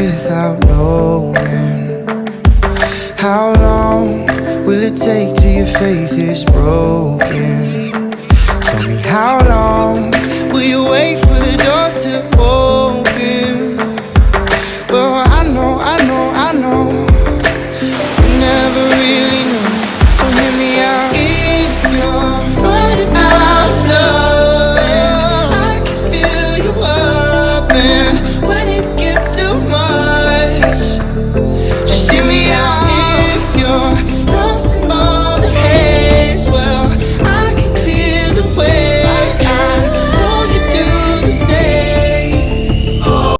without knowing. How long will it take till your faith is broken? Tell me, how long will you wait for the door to